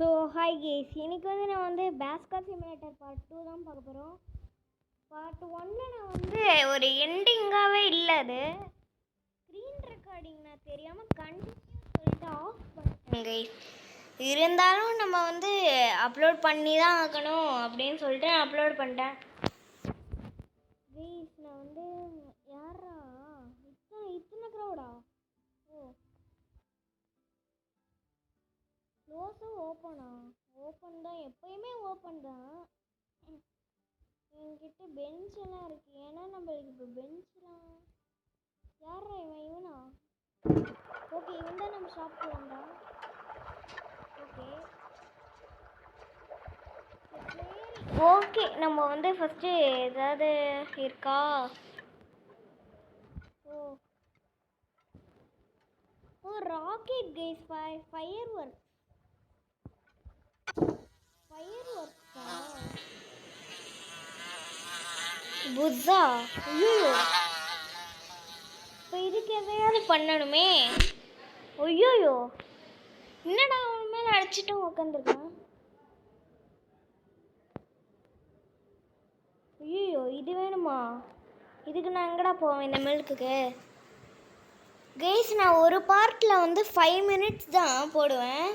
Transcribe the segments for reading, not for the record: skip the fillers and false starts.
So hi guys, இன்றைக்கி வந்து நான் வந்து பேஸ்கட் சிமுலேட்டர் பார்ட் 2 தான் பார்க்க போகிறோம். பார்ட் 1ல் நான் வந்து ஒரு எண்டிங்காகவே இல்லை, அது ஸ்க்ரீன் ரெக்கார்டிங் நான் தெரியாமல் கண்டினியூ சொல்லிட்டு ஆஃப் பண்ணிட்டேன் கைஸ். இருந்தாலும் நம்ம வந்து அப்லோட் பண்ணி தான் ஆகணும் அப்படின்னு சொல்லிட்டு நான் அப்லோட் பண்ணிட்டேன் கைஸ். நான் வந்து யாரா இத்தனை க்ரௌடா? ஓ, க்ளோஸும் ஓப்பன் தான், எப்போயுமே ஓப்பன் தான். என்கிட்ட பெஞ்ச் எல்லாம் இருக்குது, ஏன்னா நம்மளுக்கு இப்போ பெஞ்செலாம் யாரா இவனா? ஓகே, இவன் தான் நம்ம ஷாப்க்கு வந்தான். ஓகே நம்ம வந்து ஃபஸ்ட்டு ஏதாவது இருக்கா? ஓ ராக்கெட் கைஸ், ஃபயர் ஒர்க்ஸா? புத்தா, ஐயோ இப்போ இதுக்கு எதையாவது பண்ணணுமே. ஐயோயோ, என்னடா அவன் மேலே அடிச்சுட்டு உட்காந்துருக்கான். ஐயோ, இது வேணுமா? இதுக்கு நான் எங்கடா போவேன் இந்த மில்க்குக்கு? கைஸ், நான் ஒரு பார்ட்டில் வந்து 5 மினிட்ஸ் தான் போடுவேன்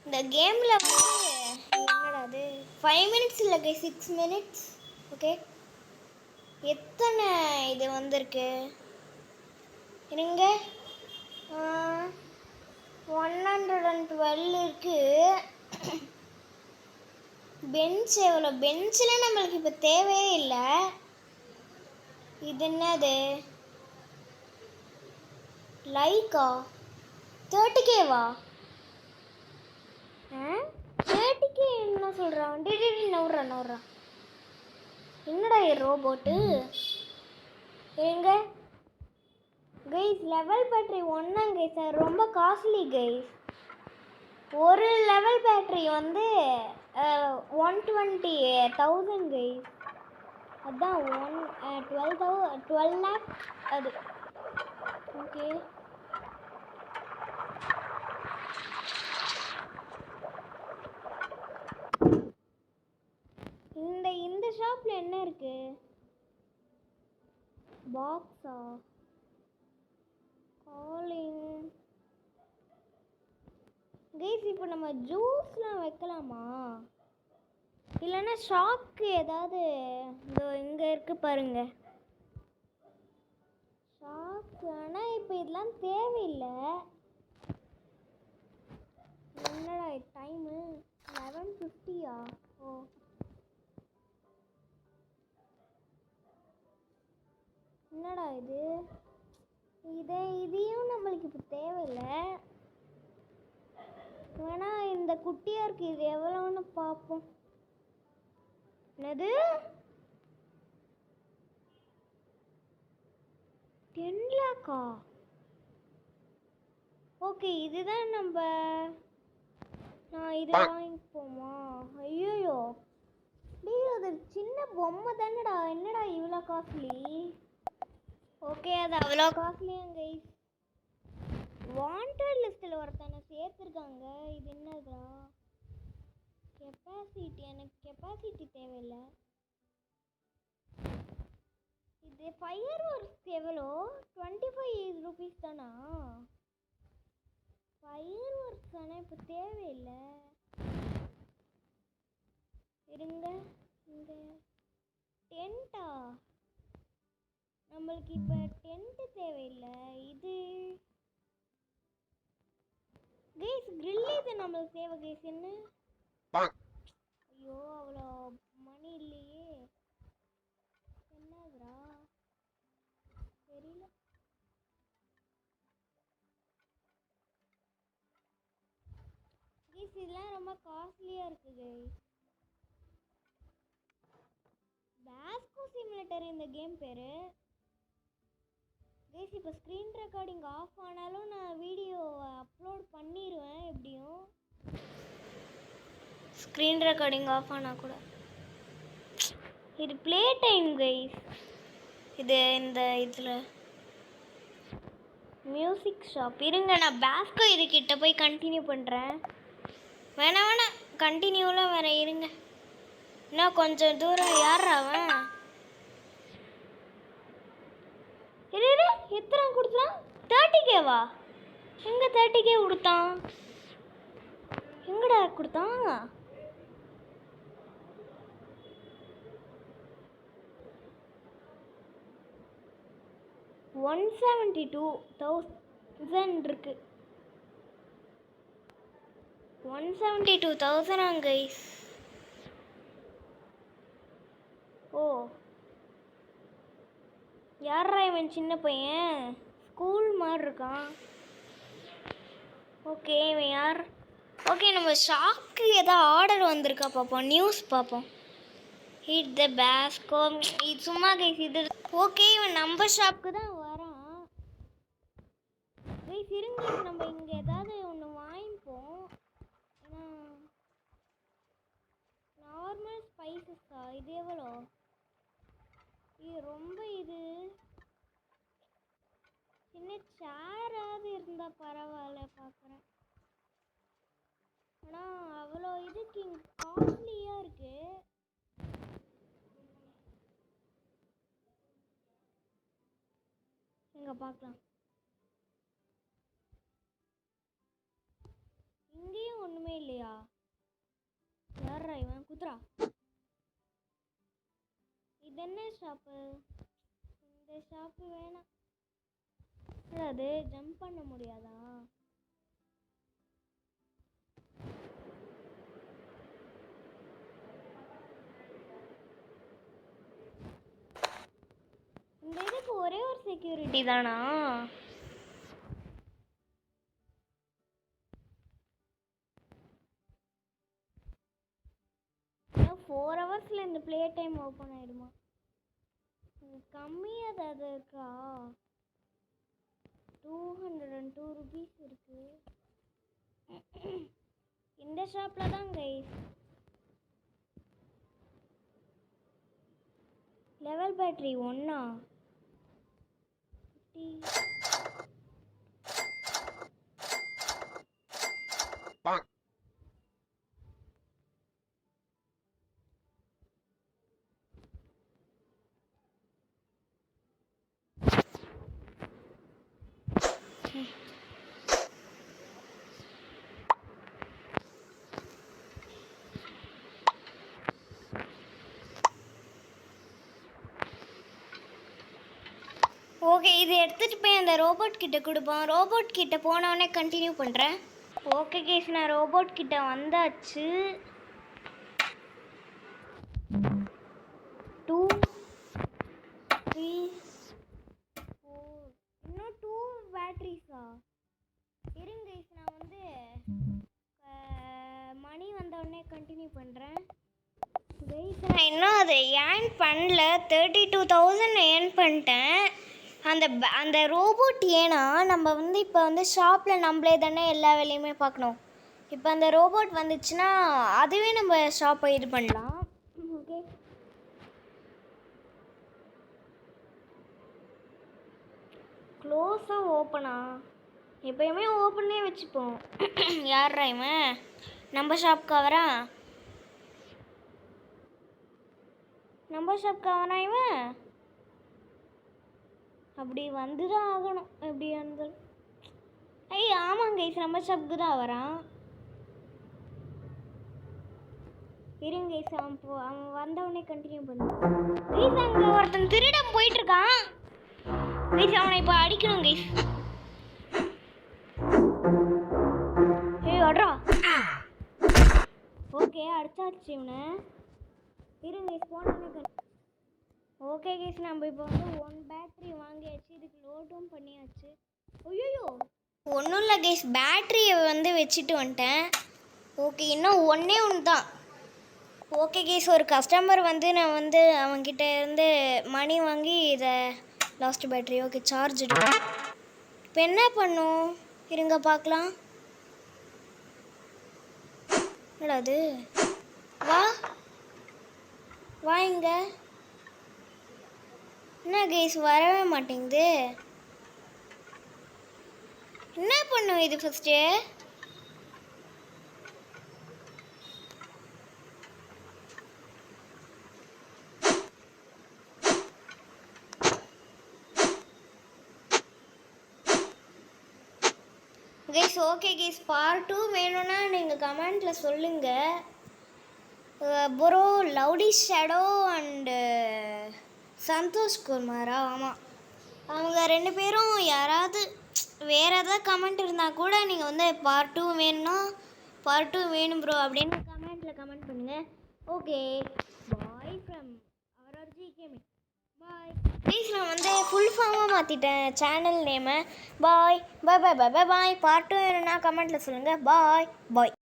இந்த கேமில். வந்து என்னடா அது 5 மினிட்ஸ் இல்லை கைஸ், 6 மினிட்ஸ். ஓகே, எத்தனை இது வந்திருக்கு இருங்க. 112 இருக்குது. பெஞ்ச் எவ்வளோ? பெஞ்சில் நம்மளுக்கு இப்போ தேவையே இல்லை. இது என்னது லைக்கா? 30Kவா? 30K என்ன சொல்கிறான்? நவுறா என்னடா ரோபோட்டு? எங்க கைஸ் லெவல் பேட்டரி ஒன்றாங்க கைஸ், ரொம்ப காஸ்ட்லி கைஸ். ஒரு லெவல் பேட்டரி வந்து 120,000 கைஸ். அதுதான் 12 லேக் அது. ஓகே, இந்த ஷாப்பில் என்ன இருக்கு? பாக்ஸா? காலிங் கைஸ், இப்போ நம்ம ஜூஸ்லாம் வைக்கலாமா? இல்லைன்னா ஷாப்க்கு ஏதாவது இங்கே இருக்கு பாருங்க ஷாப்க்கு. ஆனால் இப்போ இதெல்லாம் தேவையில்லை. என்னடா டைமு 11:50யா? ஓ, என்னடா இது? இதையும் நம்மளுக்கு இப்போ தேவையில்லை. வேணா இந்த குட்டியாக இருக்குது, இது எவ்வளோன்னு பார்ப்போம். என்னது 10 லேக்கா? ஓகே, இதுதான் நான் இது வாங்கிப்போமா? ஐயோயோ, அது சின்ன பொம்மை தானடா, என்னடா இவ்வளோ காஸ்ட்லி? ஓகே, அது அவ்வளோ காஸ்ட்லியா கைஸ்? வாண்டட் லிஸ்ட்டில் ஒருத்தனை சேர்த்துருக்காங்க. இது என்னதா கெப்பாசிட்டி? எனக்கு கெப்பாசிட்டி தேவையில்லை. இது ஃபயர் ஒர்க்ஸ் எவ்வளோ? 25 ரூபீஸ் தானா? ஃபயர் ஒர்க்ஸ் ஆனால் இப்போ தேவையில்லை. இருங்க, இங்கே டென்ட்டா? நம்மளுக்கு இப்போ டென்ட்டு தேவையில்லை. இது கைஸ் கிரில், இது நம்மளுக்கு தேவை கைஸ். என்ன? ஐயோ, அவ்வளோ மணி இல்லையே. என்னதுரா தெரியல. கைஸ் இதெல்லாம் ரொம்ப காஸ்ட்லியாக இருக்குது கைஸ். பேஸ்கட் சிமுலேட்டர் இந்த கேம் பேர் கைஸ். இப்போ ஸ்க்ரீன் ரெக்கார்டிங் ஆஃப் ஆனாலும் நான் வீடியோ அப்லோட் பண்ணிடுவேன் எப்படியும். ஸ்க்ரீன் ரெக்கார்டிங் ஆஃப் ஆனால் கூட இது ப்ளே டைம் கைஸ். இது இந்த இதில் மியூசிக் ஷாப். இருங்க, நான் பேஸ்கோ இதுக்கிட்ட போய் கண்டினியூ பண்ணுறேன். வேணாம் வேணாம், கண்டினியூலாம் வேற இருங்க. இன்னும் கொஞ்சம் தூரம். யார் அவன்? இரு எத்தனை கொடுத்தான்? 30Kவா? எங்க 30K கொடுத்தான்? எங்கடா கொடுத்தான்? $172,000 இருக்கு. 172,000 கைஸ். ஓ, யாரா இவன்? சின்ன பையன், ஸ்கூல் மாதிரி இருக்கான். ஓகே, இவன் யார்? ஓகே, நம்ம ஷாப்க்கு ஏதாவது ஆர்டர் வந்திருக்கா பார்ப்போம். நியூஸ் பார்ப்போம். ஹிட் த பேஸ்கோ. இது சும்மா கைஸ் இது. ஓகே, இவன் நம்ம ஷாப்க்கு தான் வரான். கைஸ் இருங்க, நம்ம இங்கே ஏதாவது ஒன்று வாங்கிப்போம். நார்மல் ஸ்பைசஸா? இது எவ்வளோ? இது ரொம்ப இது சின்ன சேராவது இருந்தால் பரவாயில்ல பார்க்குறேன். ஆனால் அவ்வளோ இதுக்கு காஸ்ட்லியாக இருக்கு. இங்கே பார்க்கலாம். இங்கேயும் ஒன்றுமே இல்லையா? யாரா இவன்? குத்ரா. இது என்ன ஷாப்பு? இந்த ஷாப்பு வேணாம். அது ஜம்ப் பண்ண முடியாதா? இந்த இதுக்கு ஒரே ஒரு செக்யூரிட்டி தானா? 4 ஹவர்ஸில் இந்த ப்ளே டைம் ஓப்பன் ஆகிடுமா? கம்மியாக ஏதாவது இருக்கா? 202 rupees இருக்கு. இந்த ஷாப்பில் தான் கைஸ். லெவல் பேட்டரி 1ஆ? 50. ஓகே, இது எடுத்துகிட்டு போய் அந்த ரோபோட் கிட்ட கொடுப்போம். ரோபோட் கிட்ட போனவொடனே கண்டினியூ பண்ணுறேன். ஓகே கேஸ், நான் ரோபோட் கிட்ட வந்தாச்சு. 2 3 4 இன்னும் 2 பேட்டரிஸா? இருங்க கேஸ், நான் வந்து மணி வந்தவுடனே கண்டினியூ பண்ணுறேன். கைஸ், நான் இன்னும் அதை ஏர்ன் பண்ணல. 32,000 ஏர்ன் பண்ணிட்டேன். அந்த ரோபோட் ஏன்னா நம்ம வந்து இப்போ வந்து ஷாப்பில் நம்மளே தானே எல்லா வேலையுமே பார்க்கணும். இப்போ அந்த ரோபோட் வந்துச்சுன்னா அதுவே நம்ம ஷாப்பை இது பண்ணலாம். ஓகே, க்ளோஸாக ஓப்பனா? எப்பயுமே ஓப்பனே வச்சுப்போம். யார்ரா இவன்? நம்ம ஷாப்க்கு வரான். நம்ம ஷாப்க்கு வரான் இவன். அப்படி வந்து தான் ஆகணும் எப்படியா இருந்தாலும். ஐய் ஆமாங்க கைஸ், நம்ம ஷாப்புக்கு தான் வரான். இருங்க கைஸ், அவன் வந்தவொடனே கண்டினியூ பண்ணுவோம். கைஸ், அங்கே ஒருத்தன் திருடம் போயிட்டுருக்கான். கைஸ், அவனை இப்போ அடிக்கணும் கைஸ். ஏய் அட்ரா. ஓகே, அடிச்சாச்சு இவனை. இருங்க கைஸ், போனவொடனே ஓகே கேஸ், நம்ம இப்போ வந்து 1 பேட்டரி வாங்கியாச்சு. இதுக்கு லோடும் பண்ணியாச்சு. ஐயோ, ஒன்றும் இல்லை கேஸ், பேட்டரியை வந்து வச்சுட்டு வந்துட்டேன். ஓகே, இன்னும் ஒன்றே தான். ஓகே கேஸ், ஒரு கஸ்டமர் வந்து நான் வந்து அவங்ககிட்ட இருந்து மணி வாங்கி இதை லாஸ்ட் பேட்டரி. ஓகே, சார்ஜ் எடுக்கும். இப்போ என்ன பண்ணும்? இருங்க பார்க்கலாம். என்னடா அது? வா வா இங்க. என்ன கைஸ், வரவே மாட்டேங்குது. என்ன பண்ணும் இது first? Guys okay guys part 2 வேணும்னா நீங்கள் கமெண்ட்டில் சொல்லுங்கள். ப்ரோ லவுடி ஷேடோ அண்டு சந்தோஷ் குமாரா, ஆமாம், அவங்க 2 பேரும் யாராவது வேறு ஏதாவது கமெண்ட் இருந்தால் கூட நீங்கள் வந்து பார்ட் 2 வேணும்னா பார்ட் 2 வேணும் ப்ரோ அப்படின்னு கமெண்ட்டில் கமெண்ட் பண்ணுங்கள். Okay bye from RRG gaming. Bye please. நான் வந்து ஃபுல் ஃபார்மாக மாற்றிட்டேன் சேனல் நேமை. பாய் பாய் பாய் பாய் பாய் பாய். பார்ட் 2 வேணும்னா கமெண்ட்டில் சொல்லுங்கள். பாய் பாய்.